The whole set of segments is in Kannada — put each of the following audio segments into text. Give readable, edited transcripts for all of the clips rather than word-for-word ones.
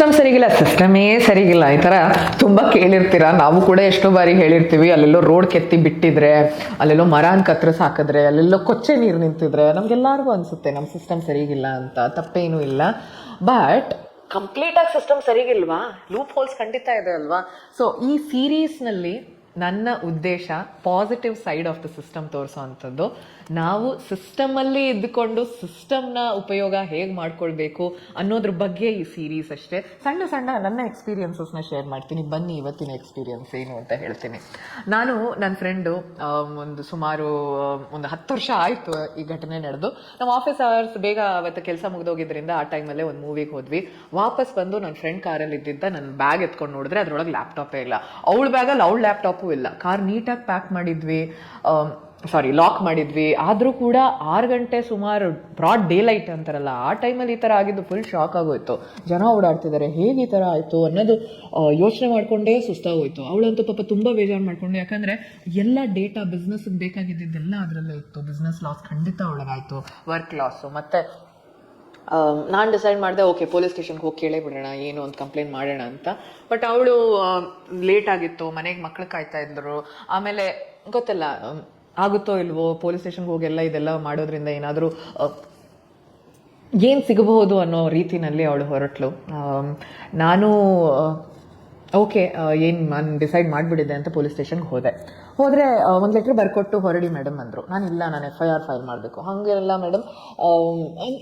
ಸಿಸ್ಟಮ್ ಸರಿಗಿಲ್ಲ, ಸಿಸ್ಟಮೇ ಸರಿಗಿಲ್ಲ, ಈ ಥರ ತುಂಬ ಕೇಳಿರ್ತೀರ. ನಾವು ಕೂಡ ಎಷ್ಟೋ ಬಾರಿ ಹೇಳಿರ್ತೀವಿ. ಅಲ್ಲೆಲ್ಲೋ ರೋಡ್ ಕೆತ್ತಿ ಬಿಟ್ಟಿದ್ರೆ, ಅಲ್ಲೆಲ್ಲೋ ಮರಾನ್ ಕತ್ರಸ್ ಹಾಕಿದ್ರೆ, ಅಲ್ಲೆಲ್ಲೋ ಕೊಚ್ಚೆ ನೀರು ನಿಂತಿದ್ರೆ ನಮ್ಗೆಲ್ಲರಿಗೂ ಅನಿಸುತ್ತೆ ನಮ್ಮ ಸಿಸ್ಟಮ್ ಸರಿಗಿಲ್ಲ ಅಂತ. ತಪ್ಪೇನೂ ಇಲ್ಲ. ಬಟ್ ಕಂಪ್ಲೀಟಾಗಿ ಸಿಸ್ಟಮ್ ಸರಿಗಿಲ್ವಾ? ಲೂಪ್ ಹೋಲ್ಸ್ ಖಂಡಿತ ಇದೆ ಅಲ್ವಾ? ಸೊ ಈ ಸೀರೀಸ್ನಲ್ಲಿ ನನ್ನ ಉದ್ದೇಶ positive side of the system ತೋರಿಸೋ ಅಂಥದ್ದು. ನಾವು ಸಿಸ್ಟಮಲ್ಲಿ ಇದ್ದುಕೊಂಡು ಸಿಸ್ಟಮ್ನ ಉಪಯೋಗ ಹೇಗೆ ಮಾಡ್ಕೊಳ್ಬೇಕು ಅನ್ನೋದ್ರ ಬಗ್ಗೆ ಈ ಸೀರೀಸ್ ಅಷ್ಟೇ. ಸಣ್ಣ ಸಣ್ಣ ನನ್ನ ಎಕ್ಸ್ಪೀರಿಯನ್ಸಸ್ನ ಶೇರ್ ಮಾಡ್ತೀನಿ. ಬನ್ನಿ ಇವತ್ತಿನ ಎಕ್ಸ್ಪೀರಿಯನ್ಸ್ ಏನು ಅಂತ ಹೇಳ್ತೀನಿ. ನಾನು ನನ್ನ ಫ್ರೆಂಡು ಸುಮಾರು ಒಂದು 10 ವರ್ಷ ಆಯಿತು ಈ ಘಟನೆ ನಡೆದು. ನಮ್ಮ ಆಫೀಸ್ ಅವರ್ಸ್ ಬೇಗ ಅವತ್ತು ಕೆಲಸ ಮುಗಿದೋಗಿದ್ರಿಂದ ಆ ಟೈಮಲ್ಲೇ ಒಂದು ಮೂವಿಗೆ ಹೋದ್ವಿ. ವಾಪಸ್ ಬಂದು ನನ್ನ ಫ್ರೆಂಡ್ ಕಾರಲ್ಲಿ ಇದ್ದಿದ್ದ ನನ್ನ ಬ್ಯಾಗ್ ಎತ್ಕೊಂಡು ನೋಡಿದ್ರೆ ಅದ್ರೊಳಗೆ ಲ್ಯಾಪ್ಟಾಪೇ ಇಲ್ಲ. ಅವಳ ಬ್ಯಾಗಲ್ಲಿ ಅವಳ ಲ್ಯಾಪ್ಟಾಪು ಇಲ್ಲ. ಕಾರ್ ನೀಟಾಗಿ ಪ್ಯಾಕ್ ಮಾಡಿದ್ವಿ, ಲಾಕ್ ಮಾಡಿದ್ವಿ. ಆದರೂ ಕೂಡ 6 ಗಂಟೆ ಸುಮಾರು, ಬ್ರಾಡ್ ಡೇ ಲೈಟ್ ಅಂತಾರಲ್ಲ, ಆ ಟೈಮಲ್ಲಿ ಈ ಥರ ಆಗಿದ್ದು ಫುಲ್ ಶಾಕ್ ಆಗೋಯ್ತು. ಜನ ಓಡಾಡ್ತಿದ್ದಾರೆ, ಹೇಗೆ ಈ ಥರ ಆಯಿತು ಅನ್ನೋದು ಯೋಚನೆ ಮಾಡಿಕೊಂಡೇ ಸುಸ್ತಾಗೋಯ್ತು. ಅವಳಂತೂ ಪಾಪ ತುಂಬ ಬೇಜಾರು ಮಾಡಿಕೊಂಡು, ಯಾಕಂದರೆ ಎಲ್ಲ ಡೇಟಾ ಬಿಸ್ನೆಸ್ಗೆ ಬೇಕಾಗಿದ್ದೆಲ್ಲ ಅದರಲ್ಲೇ ಇತ್ತು. ಬಿಸ್ನೆಸ್ ಲಾಸ್ ಖಂಡಿತ ಒಳಗಾಯಿತು, ವರ್ಕ್ ಲಾಸು. ಮತ್ತು ನಾನು ಡಿಸೈಡ್ ಮಾಡಿದೆ, ಓಕೆ ಪೊಲೀಸ್ ಸ್ಟೇಷನ್ಗೆ ಹೋಗಿ ಕೇಳೇ ಬಿಡೋಣ, ಏನು ಒಂದು ಕಂಪ್ಲೇಂಟ್ ಮಾಡೋಣ ಅಂತ. ಬಟ್ ಅವಳು ಲೇಟ್ ಆಗಿತ್ತು, ಮನೆಗೆ ಮಕ್ಳು ಕಾಯ್ತಾ ಇದ್ರು. ಆಮೇಲೆ ಗೊತ್ತಿಲ್ಲ ಆಗುತ್ತೋ ಇಲ್ವೋ, ಪೊಲೀಸ್ ಸ್ಟೇಷನ್ಗೆ ಹೋಗೆಲ್ಲ ಇದೆಲ್ಲ ಮಾಡೋದ್ರಿಂದ ಏನಾದರೂ ಏನು ಸಿಗಬಹುದು ಅನ್ನೋ ರೀತಿನಲ್ಲಿ ಅವಳು ಹೊರಟ್ಲು. ನಾನು ಓಕೆ ನಾನು ಡಿಸೈಡ್ ಮಾಡಿಬಿಟ್ಟಿದ್ದೆ ಅಂತ ಪೊಲೀಸ್ ಸ್ಟೇಷನ್ಗೆ ಹೋದರೆ ಒಂದು ಲೆಟ್ರ್ ಬರ್ಕೊಟ್ಟು ಹೊರಡಿ ಮೇಡಮ್ ಅಂದರು. ನಾನು FIR ಫೈಲ್ ಮಾಡಬೇಕು. ಹಾಗೆಲ್ಲ ಮೇಡಮ್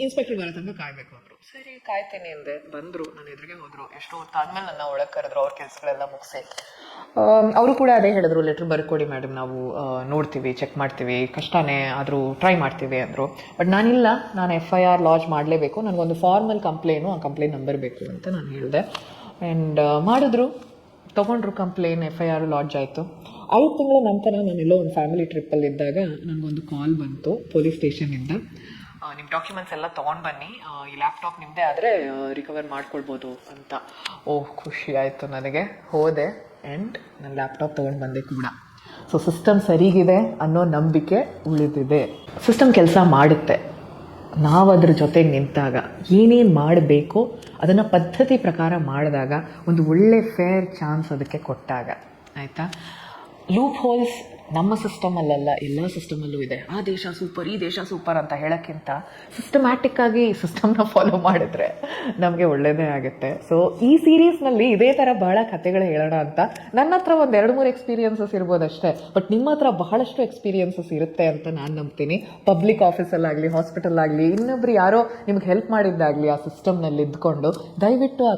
ಇನ್ಸ್ಪೆಕ್ಟರ್ ಬರೋ ತನಕ ಕಾಯಬೇಕು ಅಂದರು. ಸರಿ ಕಾಯ್ತೇನೆ ಅಂದೆ. ಬಂದರು, ನನ್ನ ಎದುರಿಗೆ ಹೋದರು. ಎಷ್ಟೋ ಹೊತ್ತಾದ್ಮೇಲೆ ನನ್ನ ಒಳಗೆ ಕರೆದ್ರು, ಅವ್ರ ಕೆಲಸಗಳೆಲ್ಲ ಮುಗಿಸಿ. ಅವರು ಕೂಡ ಅದೇ ಹೇಳಿದ್ರು, ಲೆಟ್ರ್ ಬರ್ಕೊಡಿ ಮೇಡಮ್, ನಾವು ನೋಡ್ತೀವಿ, ಚೆಕ್ ಮಾಡ್ತೀವಿ, ಕಷ್ಟನೇ ಆದರೂ ಟ್ರೈ ಮಾಡ್ತೀವಿ ಅಂದರು. ಬಟ್ ನಾನಿಲ್ಲ, ನಾನು FIR ಲಾಂಚ್ ಮಾಡಲೇಬೇಕು, ನನಗೊಂದು ಫಾರ್ಮಲ್ ಕಂಪ್ಲೇನು, ಆ ಕಂಪ್ಲೇಂಟ್ ನಂಬರ್ ಬೇಕು ಅಂತ ನಾನು ಹೇಳಿದೆ. ಆ್ಯಂಡ್ ಮಾಡಿದ್ರು, ತೊಗೊಂಡ್ರು ಕಂಪ್ಲೇನ್, FIR ಲಾಂಚ್ ಆಯಿತು. 5 ತಿಂಗಳ ನಂತರ ನಾನೆಲ್ಲೋ ಒಂದು ಫ್ಯಾಮಿಲಿ ಟ್ರಿಪ್ಪಲ್ಲಿ ಇದ್ದಾಗ ನನಗೊಂದು ಕಾಲ್ ಬಂತು ಪೊಲೀಸ್ ಸ್ಟೇಷನಿಂದ. ನಿಮ್ಮ ಡಾಕ್ಯುಮೆಂಟ್ಸ್ ಎಲ್ಲ ತೊಗೊಂಡು ಬನ್ನಿ, ಈ ಲ್ಯಾಪ್ಟಾಪ್ ನಿಮ್ಮದೇ ಆದರೆ ರಿಕವರ್ ಮಾಡ್ಕೊಳ್ಬೋದು ಅಂತ. ಓಹ್, ಖುಷಿ ಆಯಿತು ನನಗೆ. ಹೋದೆ ಆ್ಯಂಡ್ ನನ್ನ ಲ್ಯಾಪ್ಟಾಪ್ ತೊಗೊಂಡು ಬಂದೆ ಕೂಡ. ಸೊ ಸಿಸ್ಟಮ್ ಸರಿಗಿದೆ ಅನ್ನೋ ನಂಬಿಕೆ ಉಳಿದಿದೆ. ಸಿಸ್ಟಮ್ ಕೆಲಸ ಮಾಡುತ್ತೆ, ನಾವು ಅದ್ರ ಜೊತೆಗೆ ನಿಂತಾಗ, ಏನೇನು ಮಾಡಬೇಕು ಅದನ್ನು ಪದ್ಧತಿ ಪ್ರಕಾರ ಮಾಡಿದಾಗ, ಒಂದು ಒಳ್ಳೆ ಫೇರ್ ಚಾನ್ಸ್ ಅದಕ್ಕೆ ಕೊಟ್ಟಾಗ. ಆಯಿತಾ? ಲೂಪ್ ಹೋಲ್ಸ್ ನಮ್ಮ ಸಿಸ್ಟಮಲ್ಲ, ಎಲ್ಲ ಸಿಸ್ಟಮಲ್ಲೂ ಇದೆ. ಆ ದೇಶ ಸೂಪರ್, ಈ ದೇಶ ಸೂಪರ್ ಅಂತ ಹೇಳೋಕ್ಕಿಂತ ಸಿಸ್ಟಮ್ಯಾಟಿಕ್ಕಾಗಿ ಸಿಸ್ಟಮ್ನ ಫಾಲೋ ಮಾಡಿದ್ರೆ ನಮಗೆ ಒಳ್ಳೆಯದೇ ಆಗುತ್ತೆ. ಸೊ ಈ ಸೀರೀಸ್ನಲ್ಲಿ ಇದೇ ಥರ ಬಹಳ ಕಥೆಗಳು ಹೇಳೋಣ ಅಂತ. ನನ್ನ ಹತ್ರ ಒಂದು 2-3 ಎಕ್ಸ್ಪೀರಿಯನ್ಸಸ್ ಇರ್ಬೋದಷ್ಟೇ, ಬಟ್ ನಿಮ್ಮ ಹತ್ರ ಬಹಳಷ್ಟು ಎಕ್ಸ್ಪೀರಿಯನ್ಸಸ್ ಇರುತ್ತೆ ಅಂತ ನಾನು ನಂಬ್ತೀನಿ. ಪಬ್ಲಿಕ್ ಆಫೀಸಲ್ಲಾಗಲಿ, ಹಾಸ್ಪಿಟಲ್ ಆಗಲಿ, ಇನ್ನೊಬ್ರು ಯಾರೋ ನಿಮ್ಗೆ ಹೆಲ್ಪ್ ಮಾಡಿದ್ದಾಗಲಿ, ಆ ಸಿಸ್ಟಮ್ನಲ್ಲಿ ಇದ್ಕೊಂಡು ದಯವಿಟ್ಟು ಆ